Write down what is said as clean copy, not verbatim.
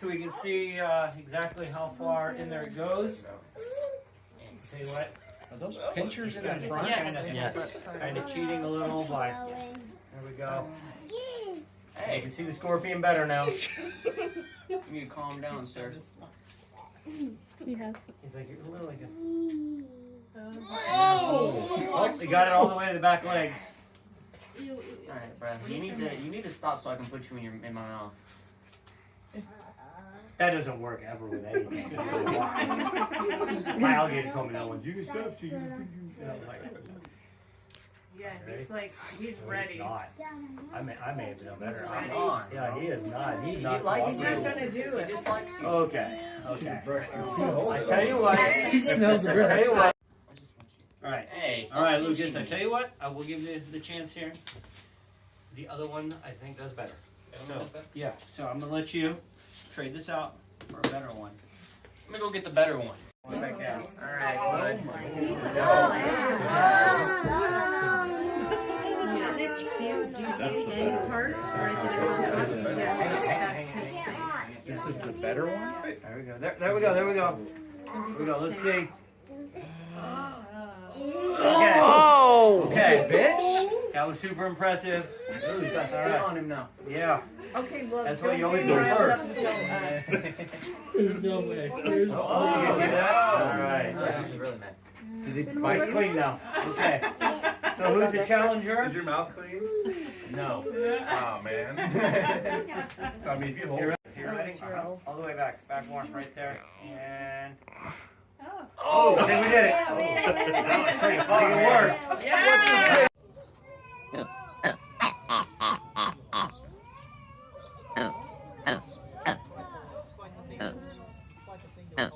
so we can see exactly how far in there it goes. Tell you what. Are those pinchers in the front? Yes. Kind of cheating a little, but there we go. Hey, you can see the scorpion better now. You need to calm down, sir. He's like, you're literally good. Oh, he got it all the way to the back legs. Alright, Brad. You need to stop so I can put you in my mouth. That doesn't work ever with anything. My alligator told me that one. You can stop. Yeah, he's like, he's ready. Not. I may have done better. Come on. Yeah, he is not. He's not. He's not gonna do it. He just likes you. Okay. I tell you what. He smells the breath. I tell you what. All right. Hey. All right, Lucas. I tell you what. I will give you the chance here. The other one I think does better. So yeah. So I'm gonna let you trade this out for a better one. Let me go get the better one. Back down. All right, bud. This is the better one? There we go. There we go. There we go. Here we go. Let's see. Okay. Oh! Okay, bitch. That was super impressive. Ooh, he's got spit on him now. Yeah. Okay, well, That's what you always do first. There's no way. There's Oh, you can see that? All right. He's really mad. Mike's clean now. Okay. So who's the challenger? Is your mouth clean? No. Oh man. So, I mean, if you hold it. You're ready? All the way back. Back one right there. And. Oh. Oh, I think we did it. That was pretty fucking work. Yeah. Oh.